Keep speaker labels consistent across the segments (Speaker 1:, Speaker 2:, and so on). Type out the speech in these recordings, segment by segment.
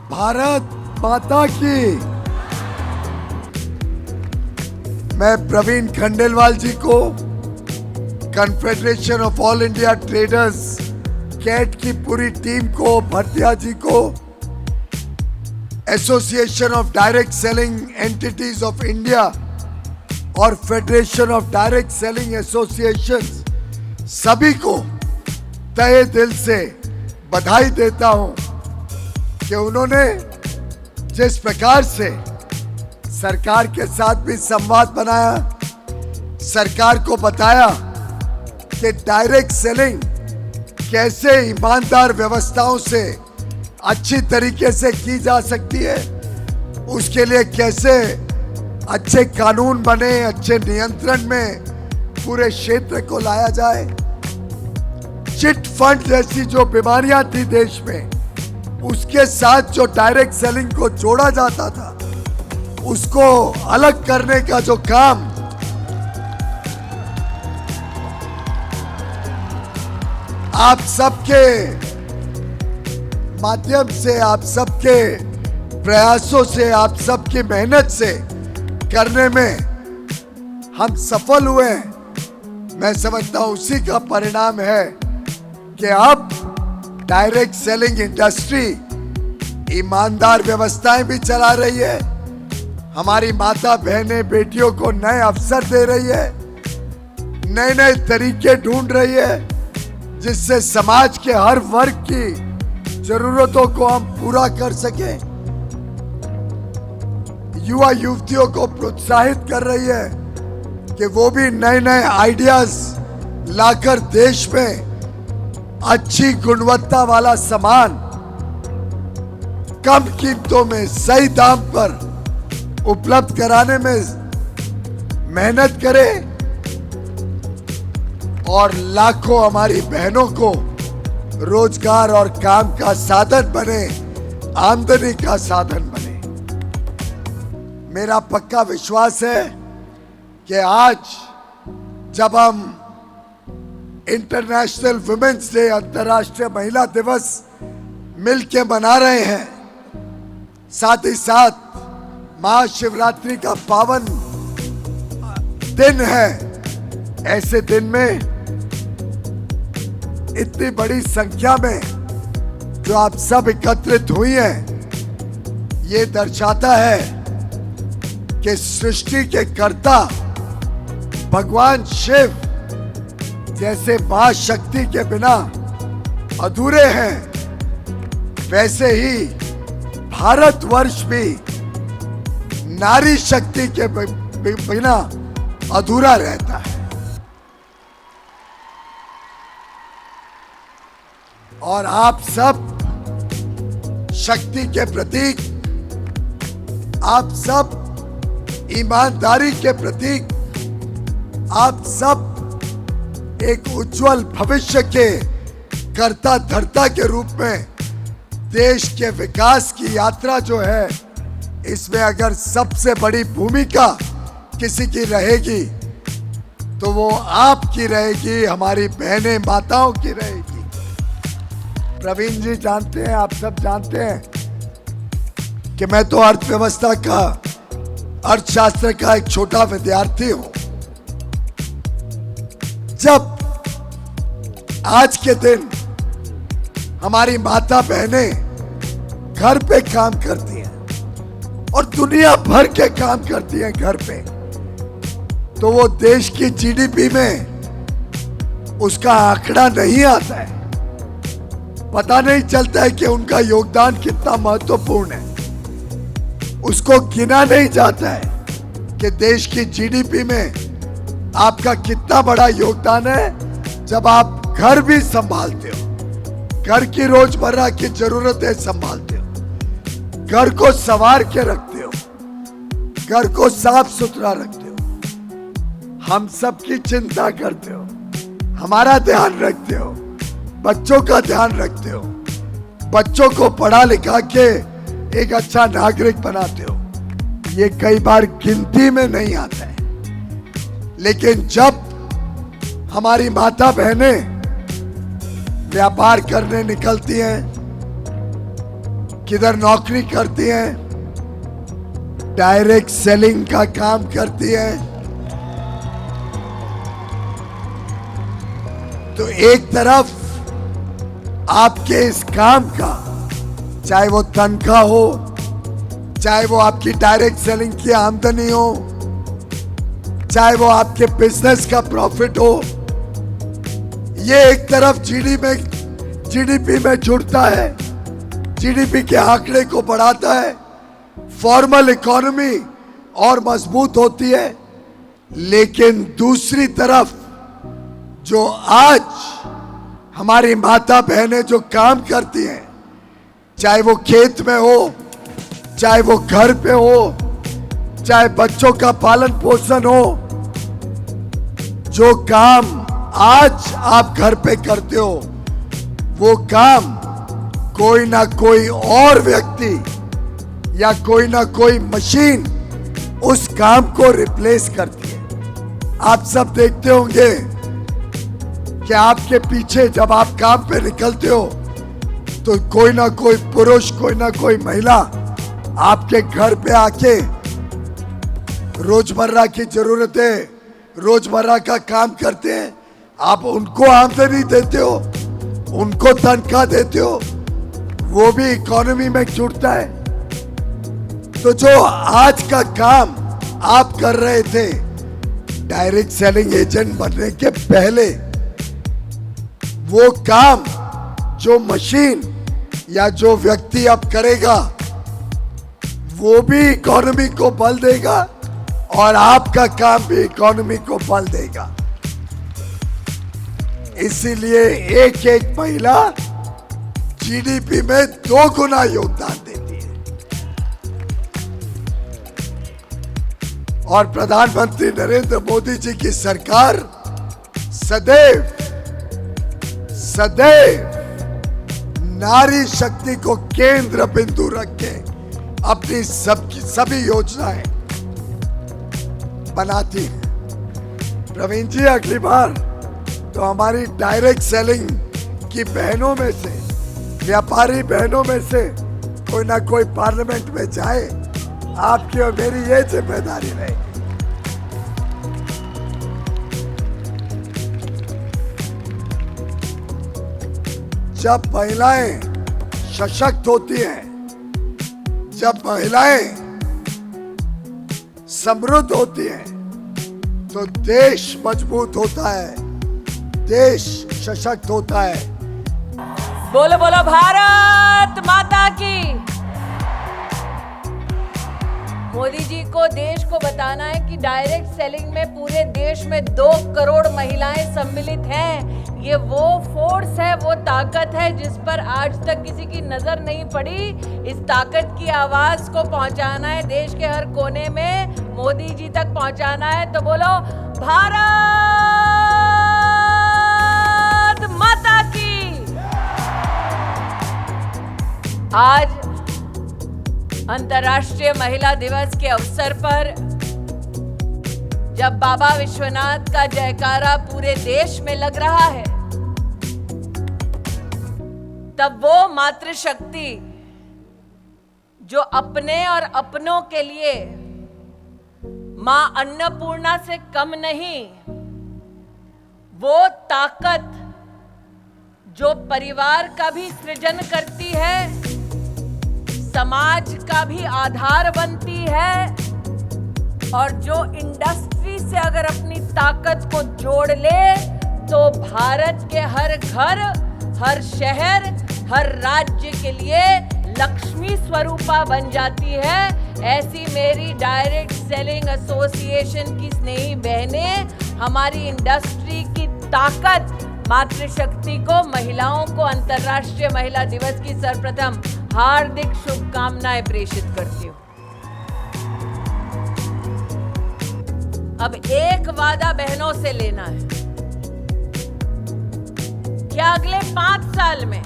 Speaker 1: भारत माता की। मैं प्रवीण खंडेलवाल जी को, confederation of all India traders CAIT की पूरी टीम को, भटिया जी को, association of direct selling entities of India और federation of direct selling associations, सभी को तहे दिल से बधाई देता हूं कि उन्होंने जिस प्रकार से सरकार के साथ भी संवाद बनाया, सरकार को बताया कि डायरेक्ट सेलिंग कैसे ईमानदार व्यवस्थाओं से अच्छी तरीके से की जा सकती है, उसके लिए कैसे अच्छे कानून बने, अच्छे नियंत्रण में पूरे क्षेत्र को लाया जाए। चिट फंड जैसी जो बीमारियां थी देश में, उसके साथ जो डायरेक्ट सेलिंग को जोड़ा जाता था, उसको अलग करने का जो काम आप सबके माध्यम से, आप सबके प्रयासों से, आप सबकी मेहनत से करने में हम सफल हुए हैं। मैं समझता हूं उसी का परिणाम है कि अब डायरेक्ट सेलिंग इंडस्ट्री ईमानदार व्यवस्थाएं भी चला रही है, हमारी माता बहनें बेटियों को नए अवसर दे रही है, नए नए तरीके ढूंढ रही है जिससे समाज के हर वर्ग की जरूरतों को हम पूरा कर सके। युवा युवतियों को प्रोत्साहित कर रही है कि वो भी नए नए आइडियाज लाकर देश में अच्छी गुणवत्ता वाला सामान कम कीमतों में सही दाम पर उपलब्ध कराने में मेहनत करे और लाखों हमारी बहनों को रोजगार और काम का साधन बने, आमदनी का साधन बने। मेरा पक्का विश्वास है कि आज जब हम इंटरनेशनल वुमेन्स डे, अंतर्राष्ट्रीय महिला दिवस मिलके मना रहे हैं, साथ ही साथ महाशिवरात्रि का पावन दिन है, ऐसे दिन में इतनी बड़ी संख्या में जो आप सब एकत्रित हुई हैं, ये दर्शाता है कि सृष्टि के कर्ता भगवान शिव जैसे मां शक्ति के बिना अधूरे हैं, वैसे ही भारतवर्ष भी नारी शक्ति के बिना अधूरा रहता है। और आप सब शक्ति के प्रतीक, आप सब ईमानदारी के प्रतीक, आप सब एक उज्जवल भविष्य के कर्ता धर्ता के रूप में देश के विकास की यात्रा जो है, इसमें अगर सबसे बड़ी भूमिका किसी की रहेगी तो वो आपकी रहेगी, हमारी बहनें माताओं की रहेगी। प्रवीण जी जानते हैं, आप सब जानते हैं कि मैं तो अर्थव्यवस्था का, अर्थशास्त्र का एक छोटा विद्यार्थी हूं। जब आज के दिन हमारी माता बहनें घर पे काम करती हैं और दुनिया भर के काम करती हैं घर पे, तो वो देश की जीडीपी में उसका आंकड़ा नहीं आता है, पता नहीं चलता है कि उनका योगदान कितना महत्वपूर्ण है। उसको गिना नहीं जाता है कि देश की जीडीपी में आपका कितना बड़ा योगदान है जब आप घर भी संभालते हो, घर की रोजमर्रा की जरूरतें संभालते हो, घर को संवार के रखते हो, घर को साफ सुथरा रखते हो, हम सबकी चिंता करते हो, हमारा ध्यान रखते हो, बच्चों का ध्यान रखते हो, बच्चों को पढ़ा लिखा के एक अच्छा नागरिक बनाते हो। ये कई बार गिनती में नहीं आता है, लेकिन जब हमारी माता बहनें व्यापार करने निकलती हैं, किधर नौकरी करती हैं, डायरेक्ट सेलिंग का काम करती हैं। तो एक तरफ आपके इस काम का, चाहे वो तनख्वाह हो, चाहे वो आपकी डायरेक्ट सेलिंग की आमदनी हो, चाहे वो आपके बिजनेस का प्रॉफिट हो, ये एक तरफ जीडीपी में जुड़ता है, जीडीपी के आंकड़े को बढ़ाता है, फॉर्मल इकोनॉमी और मजबूत होती है। लेकिन दूसरी तरफ जो आज हमारी माता बहनें जो काम करती हैं, चाहे वो खेत में हो, चाहे वो घर पे हो, चाहे बच्चों का पालन पोषण हो, जो काम आज आप घर पे करते हो, वो काम कोई ना कोई और व्यक्ति या कोई ना कोई मशीन उस काम को रिप्लेस करती है। आप सब देखते होंगे कि आपके पीछे जब आप काम पे निकलते हो तो कोई ना कोई पुरुष, कोई ना कोई महिला आपके घर पे आके रोजमर्रा की जरूरतें, रोजमर्रा का काम करते हैं। आप उनको आमदनी देते हो, उनको तनख्वाह देते हो, वो भी इकोनॉमी में जुड़ता है। तो जो आज का काम आप कर रहे थे डायरेक्ट सेलिंग एजेंट बनने के पहले, वो काम जो मशीन या जो व्यक्ति अब करेगा, वो भी इकोनॉमी को बल देगा और आपका काम भी इकोनॉमी को बल देगा। इसीलिए एक एक महिला जीडीपी में 2 गुना योगदान देती है। और प्रधानमंत्री नरेंद्र मोदी जी की सरकार सदैव नारी शक्ति को केंद्र बिंदु रख के अपनी सभी योजनाएं बनाती है। प्रवीण जी, अगली बार तो हमारी डायरेक्ट सेलिंग की बहनों में से, व्यापारी बहनों में से कोई ना कोई पार्लियामेंट में जाए, आपकी और मेरी ये जिम्मेदारी रहेगी। जब महिलाएं सशक्त होती हैं, जब महिलाएं समृद्ध होती हैं, तो देश मजबूत होता है, देश सशक्त होता है।
Speaker 2: बोलो बोलो भारत माता की। मोदी जी को देश को बताना है कि डायरेक्ट सेलिंग में पूरे देश में 2 करोड़ महिलाएं सम्मिलित हैं। ये वो फोर्स है, वो ताकत है जिस पर आज तक किसी की नजर नहीं पड़ी। इस ताकत की आवाज को पहुंचाना है देश के हर कोने में, मोदी जी तक पहुंचाना है। तो बोलो भारत माता की। आज अंतर्राष्ट्रीय महिला दिवस के अवसर पर जब बाबा विश्वनाथ का जयकारा पूरे देश में लग रहा है, तब वो मातृशक्ति जो अपने और अपनों के लिए मां अन्नपूर्णा से कम नहीं, वो ताकत जो परिवार का भी सृजन करती है, समाज का भी आधार बनती है, और जो इंडस्ट्री से अगर अपनी ताकत को जोड़ ले तो भारत के हर घर, हर शहर, हर राज्य के लिए लक्ष्मी स्वरूपा बन जाती है। ऐसी मेरी डायरेक्ट सेलिंग एसोसिएशन की स्नेही बहनें हमारी इंडस्ट्री की ताकत, मातृशक्ति को, महिलाओं को अंतर्राष्ट्रीय महिला दिवस की सर्वप्रथम हार्दिक शुभकामनाएं प्रेषित करती हूँ। अब एक वादा बहनों से लेना है कि अगले 5 साल में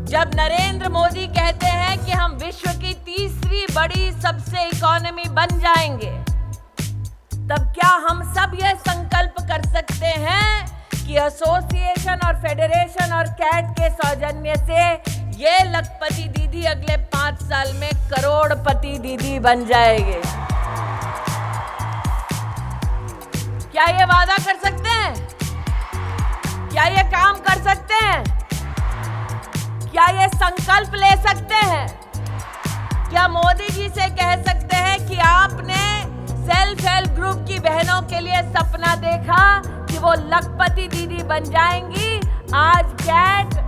Speaker 2: जब नरेंद्र मोदी कहते हैं कि हम विश्व की तीसरी बड़ी सबसे इकोनॉमी बन जाएंगे, तब क्या हम सब यह संकल्प कर सकते हैं कि एसोसिएशन और फेडरेशन और कैट के सौजन्य से ये लखपति दीदी दीदी अगले 5 साल में करोड़पति दीदी बन जाएंगे। क्या ये वादा कर सकते हैं? क्या ये काम कर सकते हैं? क्या ये संकल्प ले सकते हैं? क्या मोदी जी से कह सकते हैं कि आपने सेल्फ हेल्प ग्रुप की बहनों के लिए सपना देखा कि वो लखपति दीदी बन जाएंगी? आज कैट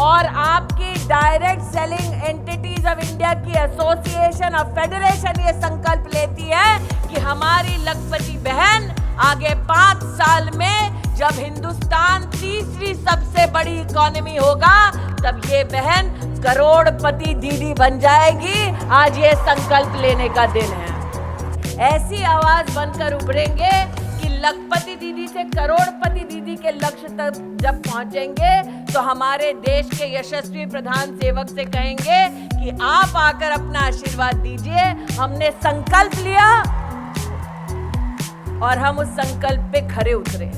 Speaker 2: और आपकी direct selling entities of India की एसोसिएशन और फेडरेशन ये संकल्प लेती है कि हमारी लखपति बहन आगे 5 साल में जब हिंदुस्तान तीसरी सबसे बड़ी इकोनॉमी होगा तब ये बहन करोड़पति दीदी बन जाएगी। आज ये संकल्प लेने का दिन है। ऐसी आवाज बनकर उभरेंगे कि लखपति दीदी से करोड़पति दीदी के लक्ष्य तक जब पहुंचेंगे तो हमारे देश के यशस्वी प्रधान सेवक से कहेंगे कि आप आकर अपना आशीर्वाद दीजिए। हमने संकल्प लिया और हम उस संकल्प पे खरे उतरे।